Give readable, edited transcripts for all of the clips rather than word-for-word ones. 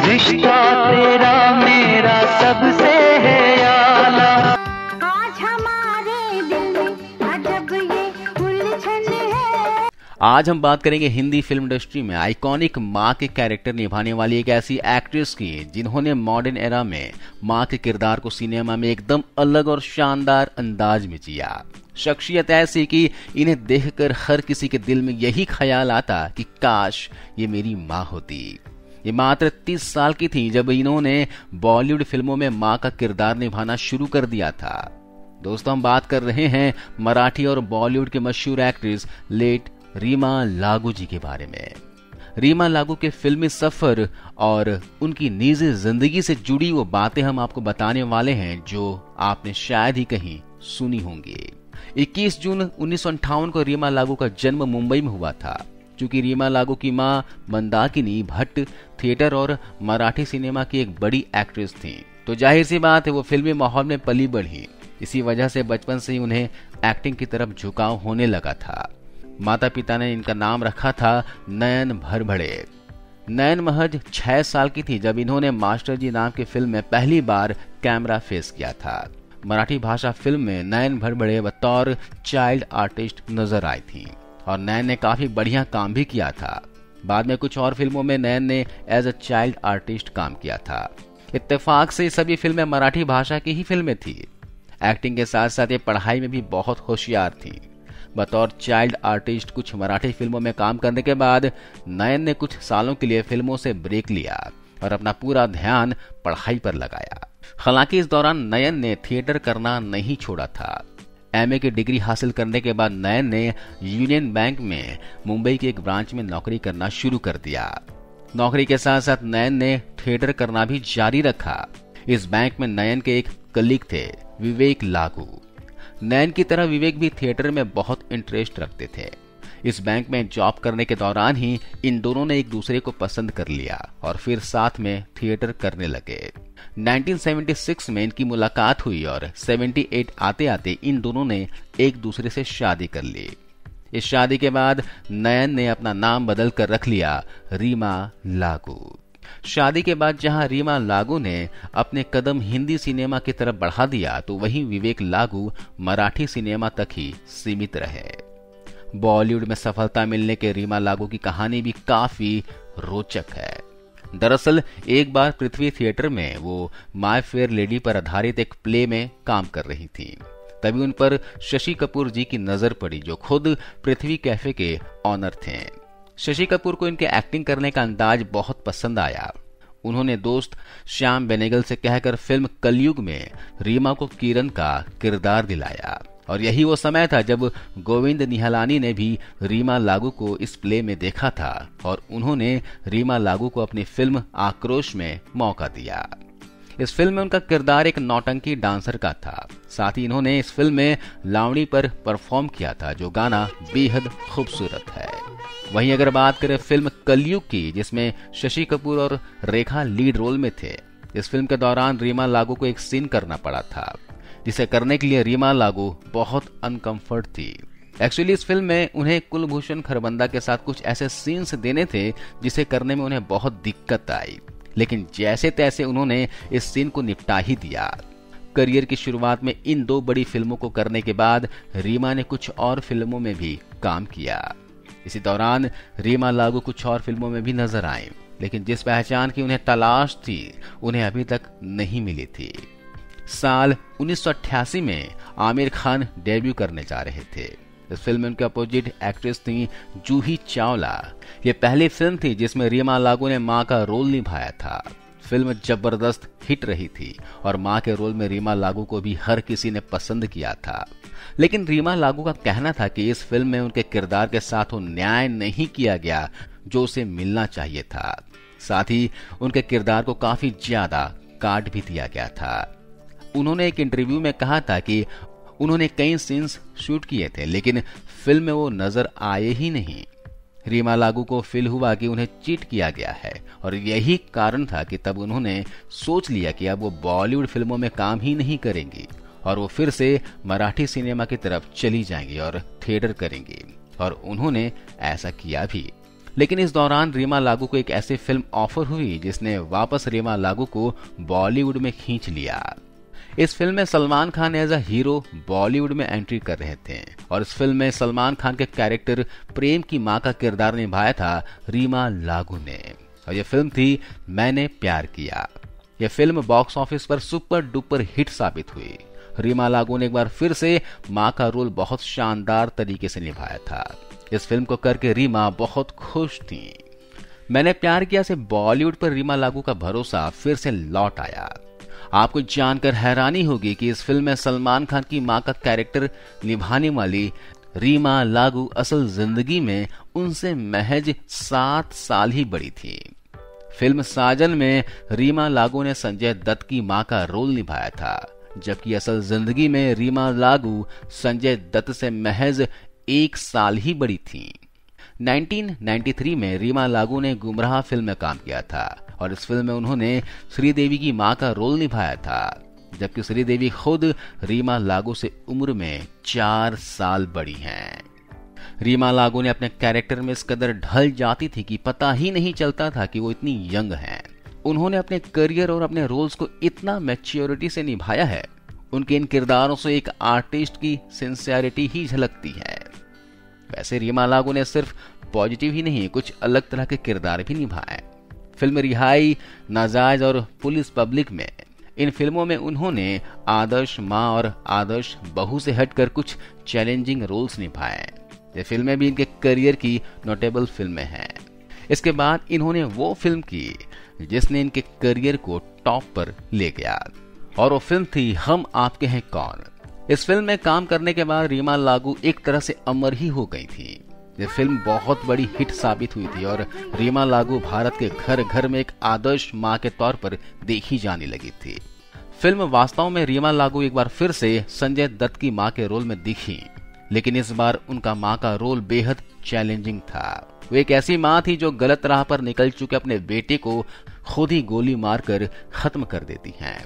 रिश्ता तेरा मेरा सबसे है आला। आज हमारे दिल में अजब ये उलझन है। आज हम बात करेंगे हिंदी फिल्म इंडस्ट्री में आइकॉनिक माँ के कैरेक्टर निभाने वाली एक ऐसी एक्ट्रेस की जिन्होंने मॉडर्न एरा में माँ के किरदार को सिनेमा में एकदम अलग और शानदार अंदाज में जिया। शख्सियत ऐसी कि इन्हें देखकर हर किसी के दिल में यही ख्याल आता कि काश ये मेरी माँ होती। ये मात्र 30 साल की थी जब इन्होंने बॉलीवुड फिल्मों में माँ का किरदार निभाना शुरू कर दिया था। दोस्तों, हम बात कर रहे हैं मराठी और बॉलीवुड के मशहूर एक्ट्रेस लेट रीमा लागू जी के बारे में। रीमा लागू के फिल्मी सफर और उनकी निजी जिंदगी से जुड़ी वो बातें हम आपको बताने वाले हैं जो आपने शायद ही कहीं सुनी होंगी। 21 जून 1958 को रीमा लागू का जन्म मुंबई में हुआ था। चूंकि रीमा लागू की मां मंदाकिनी भट्ट थिएटर और मराठी सिनेमा की एक बड़ी एक्ट्रेस थी, तो जाहिर सी बात है वो फिल्मी माहौल में पली बढ़ी। इसी वजह से बचपन से ही उन्हें एक्टिंग की तरफ झुकाव होने लगा था। माता पिता ने इनका नाम रखा था नयन भरभड़े। नयन महज 6 साल की थी जब इन्होंने मास्टर जी नाम की फिल्म में पहली बार कैमरा फेस किया था। मराठी भाषा फिल्म में नयन भरभड़े बतौर चाइल्ड आर्टिस्ट नजर आई थी और नयन ने काफी बढ़िया काम भी किया था। बाद में कुछ और फिल्मों में नयन ने एज अ चाइल्ड आर्टिस्ट काम किया था। इत्तेफाक से सभी फिल्में मराठी भाषा की ही फिल्में थी। एक्टिंग के साथ साथ ये पढ़ाई में भी बहुत होशियार थी। बतौर चाइल्ड आर्टिस्ट कुछ मराठी फिल्मों में काम करने के बाद नयन ने कुछ सालों के लिए फिल्मों से ब्रेक लिया और अपना पूरा ध्यान पढ़ाई पर लगाया। हालांकि इस दौरान नयन ने थिएटर करना नहीं छोड़ा था। एमए की डिग्री हासिल करने के बाद नयन ने यूनियन बैंक में मुंबई के एक ब्रांच में नौकरी करना शुरू कर दिया। नौकरी के साथ साथ नयन ने थिएटर करना भी जारी रखा। इस बैंक में नयन के एक कलीग थे विवेक लागू। नयन की तरह विवेक भी थिएटर में बहुत इंटरेस्ट रखते थे। इस बैंक में जॉब करने के दौरान ही इन दोनों ने एक दूसरे को पसंद कर लिया और फिर साथ में थिएटर करने लगे। 1976 में इनकी मुलाकात हुई और 78 आते आते इन दोनों ने एक दूसरे से शादी कर ली। इस शादी के बाद नयन ने अपना नाम बदल कर रख लिया रीमा लागू। शादी के बाद जहां रीमा लागू ने अपने कदम हिंदी सिनेमा की तरफ बढ़ा दिया, तो वहीं विवेक लागू मराठी सिनेमा तक ही सीमित रहे। बॉलीवुड में सफलता मिलने के रीमा लागू की कहानी भी काफी रोचक है। दरअसल एक बार पृथ्वी थिएटर में वो माय फेयर लेडी पर आधारित एक प्ले में काम कर रही थी। तभी उन पर शशि कपूर जी की नजर पड़ी जो खुद पृथ्वी कैफे के ऑनर थे। शशि कपूर को इनके एक्टिंग करने का अंदाज बहुत पसंद आया। उन्होंने दोस्त श्याम बेनेगल से कहकर फिल्म कलयुग में रीमा को किरण का किरदार दिलाया और यही वो समय था जब गोविंद निहलानी ने भी रीमा लागू को इस प्ले में देखा था और उन्होंने रीमा लागू को अपनी फिल्म आक्रोश में मौका दिया। इस फिल्म में उनका किरदार एक नौटंकी डांसर का था। साथ ही इन्होंने इस फिल्म में लावणी पर परफॉर्म किया था जो गाना बेहद खूबसूरत है। वहीं अगर बात करें फिल्म कलयुग की जिसमें शशि कपूर और रेखा लीड रोल में थे, इस फिल्म के दौरान रीमा लागू को एक सीन करना पड़ा था जिसे करने के लिए रीमा लागू बहुत अनकंफर्ट थी। एक्चुअली इस फिल्म में उन्हें कुलभूषण खरबंदा के साथ कुछ ऐसे सीन्स देने थे जिसे करने में उन्हें बहुत दिक्कत आई, लेकिन जैसे तैसे उन्होंने इस सीन को निपटा ही दिया। करियर की शुरुआत में इन 2 बड़ी फिल्मों को करने के बाद रीमा ने कुछ और फिल्मों में भी काम किया। इसी दौरान रीमा लागू कुछ और फिल्मों में भी नजर आए, लेकिन जिस पहचान की उन्हें तलाश थी उन्हें अभी तक नहीं मिली थी। साल 1988 में आमिर खान डेब्यू करने जा रहे थे। इस फिल्म में उनके अपोजिट एक्ट्रेस थी जूही चावला। ये पहली फिल्म थी जिसमें रीमा लागू ने मां का रोल निभाया था। फिल्म जबरदस्त हिट रही थी और मां के रोल में रीमा लागू को भी हर किसी ने पसंद किया था। लेकिन रीमा लागू का कहना था कि इस फिल्म में उनके किरदार के साथ वो न्याय नहीं किया गया जो उसे मिलना चाहिए था। साथ ही उनके किरदार को काफी ज्यादा काट भी दिया गया था। उन्होंने एक इंटरव्यू में कहा था कि उन्होंने कई सीन्स शूट किए थे लेकिन फिल्म में वो नजर आए ही नहीं। रीमा लागू को फील हुआ कि उन्हें चीट किया गया है और यही कारण था कि तब उन्होंने सोच लिया कि अब वो बॉलीवुड फिल्मों में काम ही नहीं करेंगी और वो फिर से मराठी सिनेमा की तरफ चली जाएंगी और थिएटर करेंगी, और उन्होंने ऐसा किया भी। लेकिन इस दौरान रीमा लागू को एक ऐसी फिल्म ऑफर हुई जिसने वापस रीमा लागू को बॉलीवुड में खींच लिया। इस फिल्म में Salman Khan as a hero Bollywood में एंट्री कर रहे थे और इस फिल्म में सलमान खान के कैरेक्टर प्रेम की मां का किरदार निभाया था रीमा लागू ने और यह फिल्म थी मैंने प्यार किया। यह फिल्म बॉक्स ऑफिस पर सुपर डुपर हिट साबित हुई। रीमा लागू ने एक बार फिर से मां का रोल बहुत शानदार तरीके से निभाया था। इस फिल्म को करके रीमा बहुत खुश थी। मैंने प्यार किया से बॉलीवुड पर रीमा लागू का भरोसा फिर से लौट आया। आपको जानकर हैरानी होगी कि इस फिल्म में सलमान खान की मां का कैरेक्टर निभाने वाली रीमा लागू असल जिंदगी में उनसे महज 7 साल ही बड़ी थी। फिल्म साजन में रीमा लागू ने संजय दत्त की मां का रोल निभाया था, जबकि असल जिंदगी में रीमा लागू संजय दत्त से महज 1 साल ही बड़ी थी। 1993 में रीमा लागू ने गुमराह फिल्म में काम किया था और इस फिल्म में उन्होंने श्रीदेवी की मां का रोल निभाया था, जबकि श्रीदेवी खुद रीमा लागू से उम्र में 4 साल बड़ी हैं। रीमा लागू ने अपने कैरेक्टर में इस कदर ढल जाती थी कि पता ही नहीं चलता था कि वो इतनी यंग हैं। उन्होंने अपने करियर और अपने रोल्स को इतना मैच्योरिटी से निभाया है। उनके इन किरदारों से एक आर्टिस्ट की सिंसियरिटी ही झलकती है। वैसे रीमा लागू ने सिर्फ पॉजिटिव ही नहीं कुछ अलग तरह के किरदार भी निभाए। फिल्म रिहाई, नाजायज और पुलिस पब्लिक में इन फिल्मों में उन्होंने आदर्श मां और आदर्श बहू से हटकर कुछ चैलेंजिंग रोल्स निभाए। ये फिल्में भी इनके करियर की नोटेबल फिल्में हैं। इसके बाद इन्होंने वो फिल्म की जिसने इनके करियर को टॉप पर ले गया और वो फिल्म थी हम आपके हैं कौन। इस फिल्म में काम करने के बाद रीमा लागू एक तरह से अमर ही हो गई थी। ये फिल्म बहुत बड़ी हिट साबित हुई थी और रीमा लागू भारत के घर घर में एक आदर्श मां के तौर पर देखी जाने लगी थी। फिल्म वास्तव में रीमा लागू एक बार फिर से संजय दत्त की मां के रोल में दिखी, लेकिन इस बार उनका मां का रोल बेहद चैलेंजिंग था। वो एक ऐसी मां थी जो गलत राह पर निकल चुके अपने बेटे को खुद ही गोली मारकर खत्म कर देती हैं।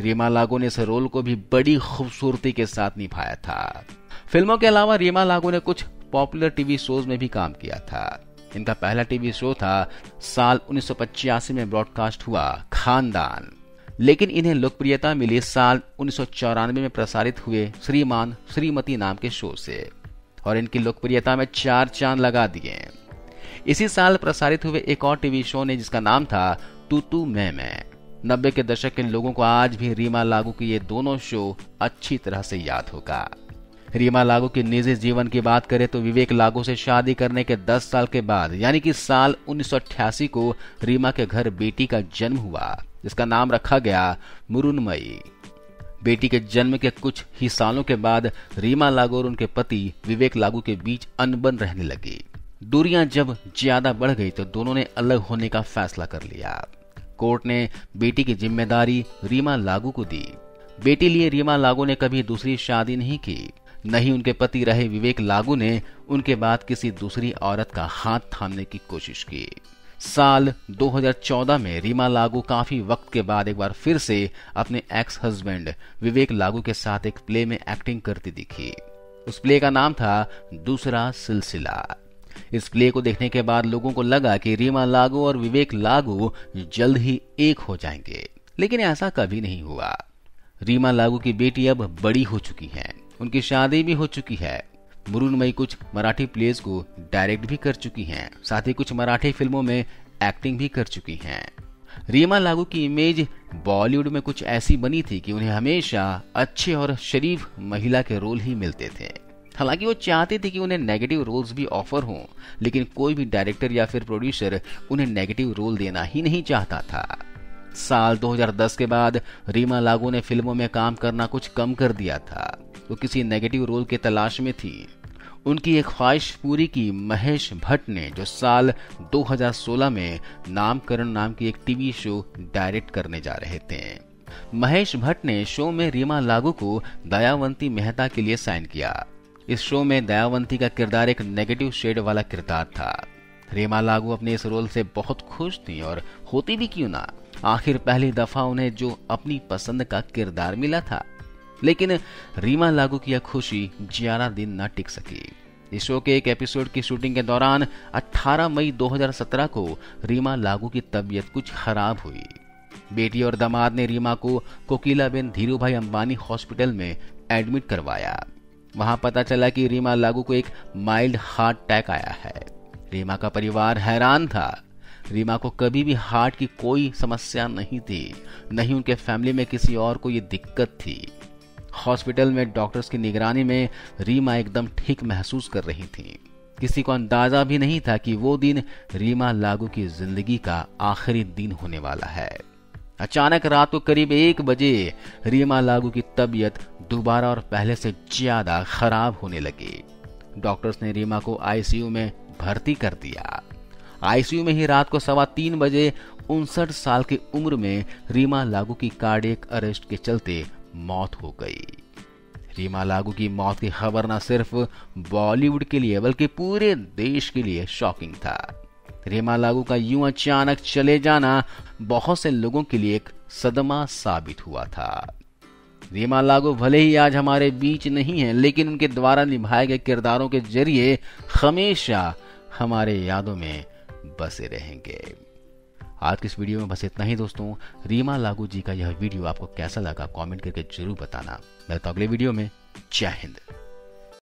रीमा लागू ने इस रोल को भी बड़ी खूबसूरती के साथ निभाया था। फिल्मों के अलावा रीमा लागू ने कुछ पॉपुलर टीवी शोज में भी काम किया था। इनका पहला टीवी शो था साल 1985 में ब्रॉडकास्ट हुआ खानदान, लेकिन इन्हें लोकप्रियता मिली साल 1994 में प्रसारित हुए श्रीमान श्रीमती नाम के शो से और इनकी लोकप्रियता में 4 चांद लगा दिए। इसी साल प्रसारित हुए एक और टीवी शो ने जिसका नाम था तू तू मैं। 90 के दशक के लोगों को आज भी रीमा लागू के ये दोनों शो अच्छी तरह से याद होगा। रीमा लागू के निजी जीवन की बात करें तो विवेक लागू से शादी करने के 10 साल के बाद यानी कि साल 1988 को रीमा के घर बेटी का जन्म हुआ, जिसका नाम रखा गया मुरुनमयी। बेटी के जन्म के कुछ ही सालों के बाद रीमा लागू और उनके पति विवेक लागू के बीच अनबन रहने लगी। दूरियां जब ज्यादा बढ़ गई तो दोनों ने अलग होने का फैसला कर लिया। कोर्ट ने बेटी की जिम्मेदारी रीमा लागू को दी। बेटी लिए रीमा लागू ने कभी दूसरी शादी नहीं की, न ही उनके पति रहे विवेक लागू ने उनके बाद किसी दूसरी औरत का हाथ थामने की कोशिश की। साल 2014 में रीमा लागू काफी वक्त के बाद एक बार फिर से अपने एक्स हस्बैंड विवेक लागू के साथ एक प्ले में एक्टिंग करती दिखी। उस प्ले का नाम था दूसरा सिलसिला। इस प्ले को देखने के बाद लोगों को लगा कि रीमा लागू और विवेक लागू जल्द ही एक हो जाएंगे, लेकिन ऐसा कभी नहीं हुआ। रीमा लागू की बेटी अब बड़ी हो चुकी है, उनकी शादी भी हो चुकी है। मुरुनमयी कुछ मराठी प्लेज को डायरेक्ट भी कर चुकी हैं, साथ ही कुछ मराठी फिल्मों में एक्टिंग भी कर चुकी हैं। रीमा लागू की इमेज बॉलीवुड में कुछ ऐसी बनी थी कि उन्हें हमेशा अच्छे और शरीफ महिला के रोल ही मिलते थे। हालांकि वो चाहती थी कि उन्हें नेगेटिव रोल्स भी ऑफर हों, लेकिन कोई भी डायरेक्टर या फिर प्रोड्यूसर उन्हें नेगेटिव रोल देना ही नहीं चाहता था। साल 2010 के बाद रीमा लागू ने फिल्मों में काम करना कुछ कम कर दिया था। वो किसी नेगेटिव रोल के तलाश में थी। उनकी एक ख्वाहिश पूरी की महेश भट्ट ने, जो साल 2016 में नामकरण नाम की एक टीवी शो डायरेक्ट करने जा रहे थे। महेश भट्ट ने शो में रीमा लागू को दयावंती मेहता के लिए साइन किया। इस शो में दयावंती का किरदार एक नेगेटिव शेड वाला किरदार था। रीमा लागू अपने इस रोल से बहुत खुश थी और होती भी क्यों ना, आखिर पहली दफा उन्हें जो अपनी पसंद का किरदार मिला था। लेकिन रीमा लागू की यह खुशी ज्यादा दिन न टिक सकी। इस शो के एक एपिसोड की शूटिंग के दौरान 18 मई 2017 को रीमा लागू की तबीयत कुछ खराब हुई। बेटी और दामाद ने रीमा को कोकिलाबेन धीरूभाई अंबानी हॉस्पिटल में एडमिट करवाया। वहां पता चला कि रीमा लागू को एक माइल्ड हार्ट अटैक आया है। रीमा का परिवार हैरान था। रीमा को कभी भी हार्ट की कोई समस्या नहीं थी, नहीं उनके फैमिली में किसी और को ये दिक्कत थी। हॉस्पिटल में डॉक्टर्स की निगरानी में रीमा एकदम ठीक महसूस कर रही थी। किसी को अंदाजा भी नहीं था कि वो दिन रीमा लागू की जिंदगी का आखिरी दिन होने वाला है। अचानक रात को करीब 1 बजे रीमा लागू की तबीयत दोबारा और पहले से ज्यादा खराब होने लगी। डॉक्टर्स ने रीमा को आईसीयू में भर्ती कर दिया। आईसीयू में ही रात को 3:15 बजे 59 साल की उम्र में रीमा लागू की कार्डियक अरेस्ट के चलते मौत हो गई। रीमा लागू की मौत की खबर न सिर्फ बॉलीवुड के लिए बल्कि पूरे देश के लिए शॉकिंग था। रीमा लागू का यूं अचानक चले जाना बहुत से लोगों के लिए एक सदमा साबित हुआ था। रीमा लागू भले ही आज हमारे बीच नहीं है, लेकिन उनके द्वारा निभाए गए किरदारों के जरिए हमेशा हमारे यादों में बसे रहेंगे। आज की इस वीडियो में बस इतना ही दोस्तों। रीमा लागू जी का यह वीडियो आपको कैसा लगा कमेंट करके जरूर बताना। मिलता हूं अगले वीडियो में। जय हिंद।